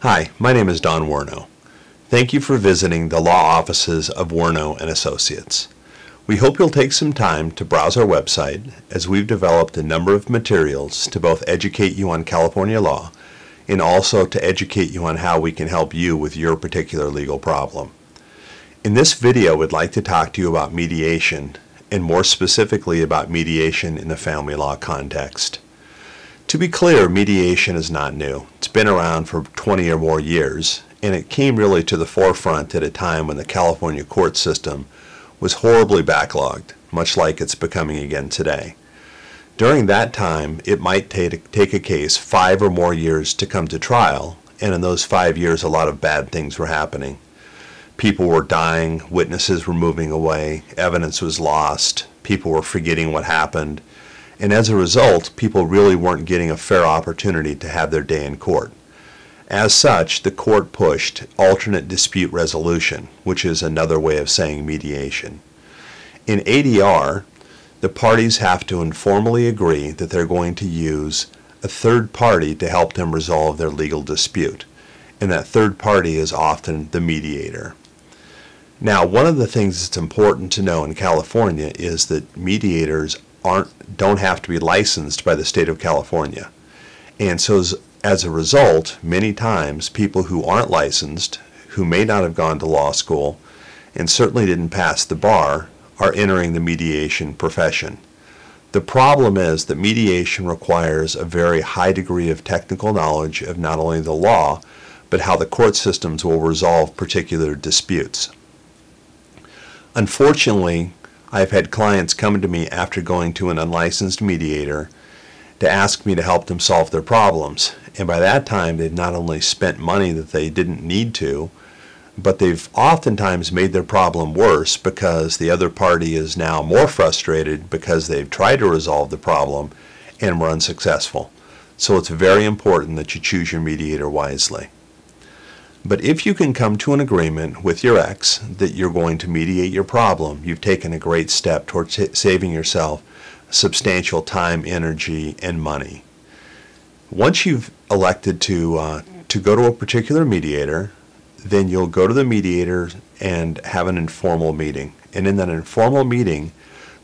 Hi, my name is Don Werno. Thank you for visiting the law offices of Werno and Associates. We hope you'll take some time to browse our website, as we've developed a number of materials to both educate you on California law and also to educate you on how we can help you with your particular legal problem. In this video, we'd like to talk to you about mediation, and more specifically about mediation in the family law context. To be clear, mediation is not new. It's been around for 20 or more years, and it came really to the forefront at a time when the California court system was horribly backlogged, much like it's becoming again today. During that time, it might take a case 5 or more years to come to trial, and in those 5 years, a lot of bad things were happening. People were dying, witnesses were moving away, evidence was lost, people were forgetting what happened, and as a result, people really weren't getting a fair opportunity to have their day in court. As such, the court pushed alternate dispute resolution, which is another way of saying mediation. In ADR, the parties have to informally agree that they're going to use a third party to help them resolve their legal dispute, and that third party is often the mediator. Now, one of the things that's important to know in California is that mediators don't have to be licensed by the state of California. And so as a result, many times people who aren't licensed, who may not have gone to law school, and certainly didn't pass the bar, are entering the mediation profession. The problem is that mediation requires a very high degree of technical knowledge of not only the law, but how the court systems will resolve particular disputes. Unfortunately, I've had clients come to me after going to an unlicensed mediator to ask me to help them solve their problems. And by that time, they've not only spent money that they didn't need to, but they've oftentimes made their problem worse because the other party is now more frustrated because they've tried to resolve the problem and were unsuccessful. So it's very important that you choose your mediator wisely. But if you can come to an agreement with your ex that you're going to mediate your problem, you've taken a great step towards saving yourself substantial time, energy, and money. Once you've elected to go to a particular mediator, then you'll go to the mediator and have an informal meeting. And in that informal meeting,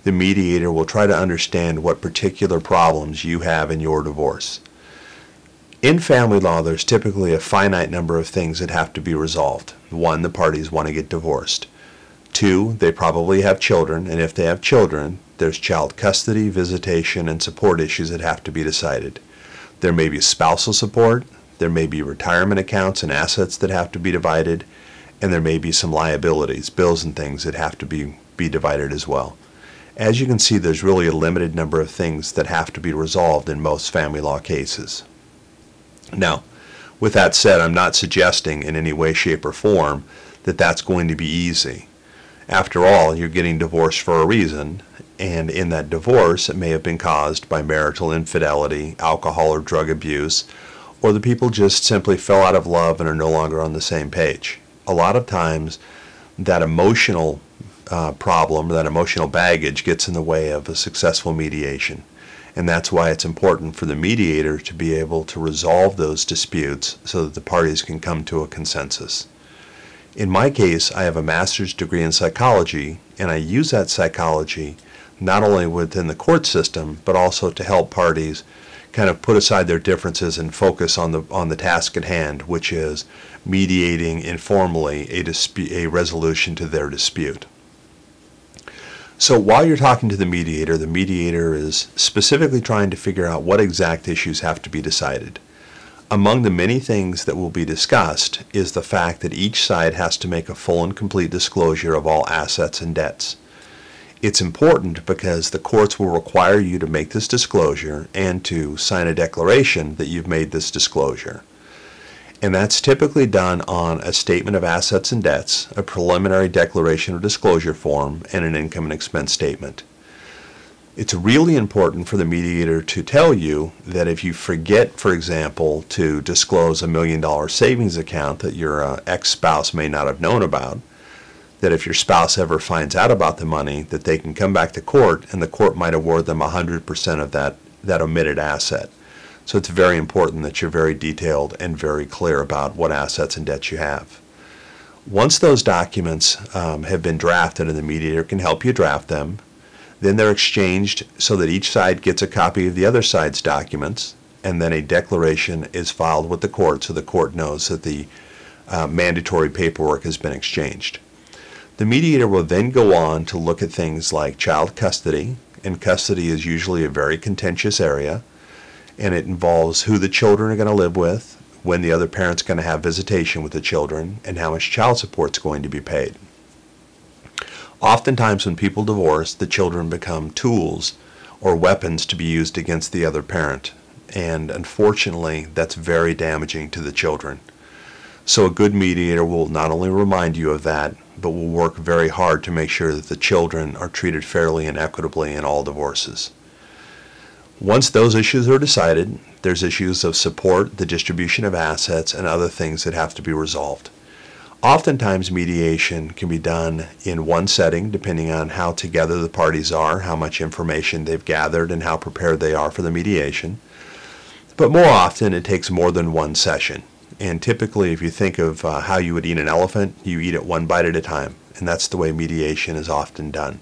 the mediator will try to understand what particular problems you have in your divorce. In family law, there's typically a finite number of things that have to be resolved. 1, the parties want to get divorced. 2, they probably have children, and if they have children, there's child custody, visitation, and support issues that have to be decided. There may be spousal support, there may be retirement accounts and assets that have to be divided, and there may be some liabilities, bills and things that have to be divided as well. As you can see, there's really a limited number of things that have to be resolved in most family law cases. Now, with that said, I'm not suggesting in any way, shape, or form that that's going to be easy. After all, you're getting divorced for a reason, and in that divorce, it may have been caused by marital infidelity, alcohol or drug abuse, or the people just simply fell out of love and are no longer on the same page. A lot of times, that emotional problem, that emotional baggage gets in the way of a successful mediation. And that's why it's important for the mediator to be able to resolve those disputes so that the parties can come to a consensus. In my case, I have a master's degree in psychology, and I use that psychology not only within the court system, but also to help parties kind of put aside their differences and focus on the task at hand, which is mediating informally a resolution to their dispute. So while you're talking to the mediator is specifically trying to figure out what exact issues have to be decided. Among the many things that will be discussed is the fact that each side has to make a full and complete disclosure of all assets and debts. It's important because the courts will require you to make this disclosure and to sign a declaration that you've made this disclosure. And that's typically done on a statement of assets and debts, a preliminary declaration of disclosure form, and an income and expense statement. It's really important for the mediator to tell you that if you forget, for example, to disclose $1 million savings account that your ex-spouse may not have known about, that if your spouse ever finds out about the money, that they can come back to court and the court might award them 100% of that omitted asset. So it's very important that you're very detailed and very clear about what assets and debts you have. Once those documents have been drafted, and the mediator can help you draft them, then they're exchanged so that each side gets a copy of the other side's documents, and then a declaration is filed with the court so the court knows that the mandatory paperwork has been exchanged. The mediator will then go on to look at things like child custody, and custody is usually a very contentious area, and it involves who the children are going to live with, when the other parent's going to have visitation with the children, and how much child support is going to be paid. Oftentimes when people divorce, the children become tools or weapons to be used against the other parent, and unfortunately that's very damaging to the children. So a good mediator will not only remind you of that, but will work very hard to make sure that the children are treated fairly and equitably in all divorces. Once those issues are decided, there's issues of support, the distribution of assets, and other things that have to be resolved. Oftentimes mediation can be done in one setting depending on how together the parties are, how much information they've gathered, and how prepared they are for the mediation. But more often it takes more than one session. And typically, if you think of how you would eat an elephant, you eat it one bite at a time. And that's the way mediation is often done.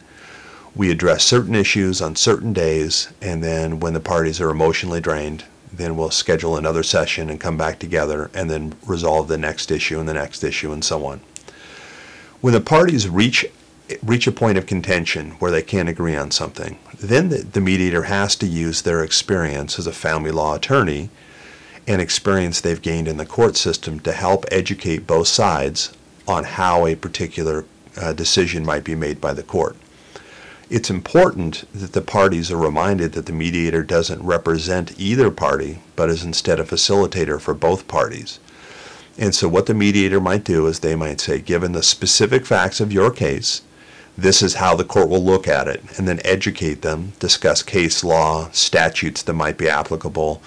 We address certain issues on certain days, and then when the parties are emotionally drained, then we'll schedule another session and come back together and then resolve the next issue and the next issue and so on. When the parties reach a point of contention where they can't agree on something, then the mediator has to use their experience as a family law attorney and experience they've gained in the court system to help educate both sides on how a particular decision might be made by the court. It's important that the parties are reminded that the mediator doesn't represent either party, but is instead a facilitator for both parties. And so what the mediator might do is they might say, given the specific facts of your case, this is how the court will look at it, and then educate them, discuss case law, statutes that might be applicable,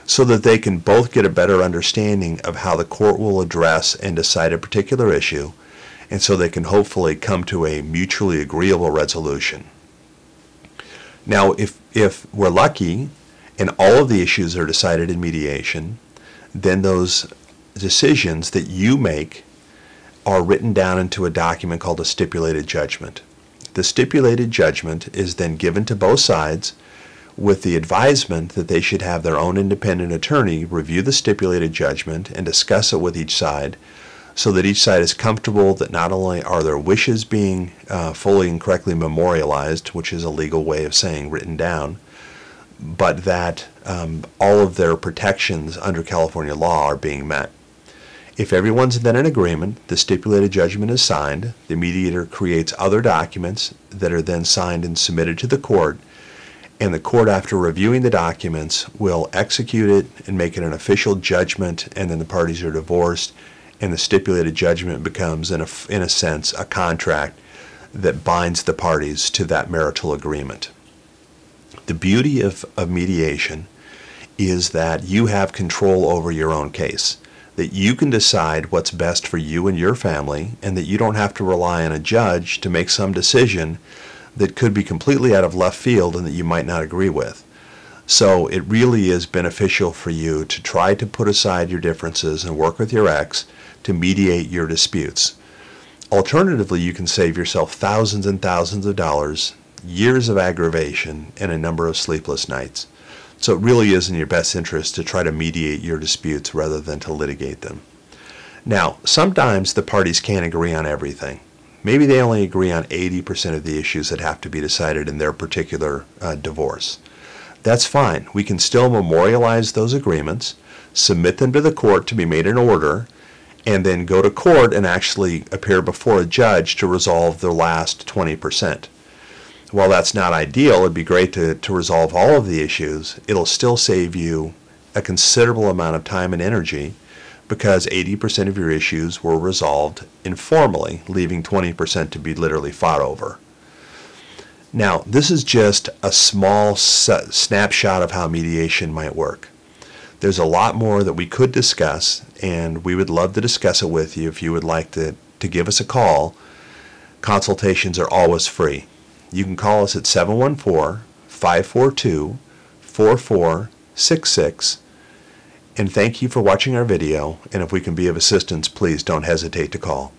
so that they can both get a better understanding of how the court will address and decide a particular issue, and so they can hopefully come to a mutually agreeable resolution. Now, if we're lucky and all of the issues are decided in mediation, then those decisions that you make are written down into a document called a stipulated judgment. The stipulated judgment is then given to both sides with the advisement that they should have their own independent attorney review the stipulated judgment and discuss it with each side, so that each side is comfortable that not only are their wishes being fully and correctly memorialized, which is a legal way of saying written down, but that all of their protections under California law are being met. If everyone's then in agreement, the stipulated judgment is signed, the mediator creates other documents that are then signed and submitted to the court, and the court, after reviewing the documents, will execute it and make it an official judgment, and then the parties are divorced, and the stipulated judgment becomes, in a sense, a contract that binds the parties to that marital agreement. The beauty of mediation is that you have control over your own case, that you can decide what's best for you and your family, and that you don't have to rely on a judge to make some decision that could be completely out of left field and that you might not agree with. So it really is beneficial for you to try to put aside your differences and work with your ex to mediate your disputes. Alternatively, you can save yourself thousands and thousands of dollars, years of aggravation, and a number of sleepless nights. So it really is in your best interest to try to mediate your disputes rather than to litigate them. Now, sometimes the parties can't agree on everything. Maybe they only agree on 80% of the issues that have to be decided in their particular divorce. That's fine. We can still memorialize those agreements, submit them to the court to be made an order, and then go to court and actually appear before a judge to resolve the last 20%. While that's not ideal, it'd be great to resolve all of the issues. It'll still save you a considerable amount of time and energy because 80% of your issues were resolved informally, leaving 20% to be literally fought over. Now, this is just a small snapshot of how mediation might work. There's a lot more that we could discuss, and we would love to discuss it with you if you would like to give us a call. Consultations are always free. You can call us at 714-542-44 888-888-6666. And thank you for watching our video, and if we can be of assistance, please don't hesitate to call.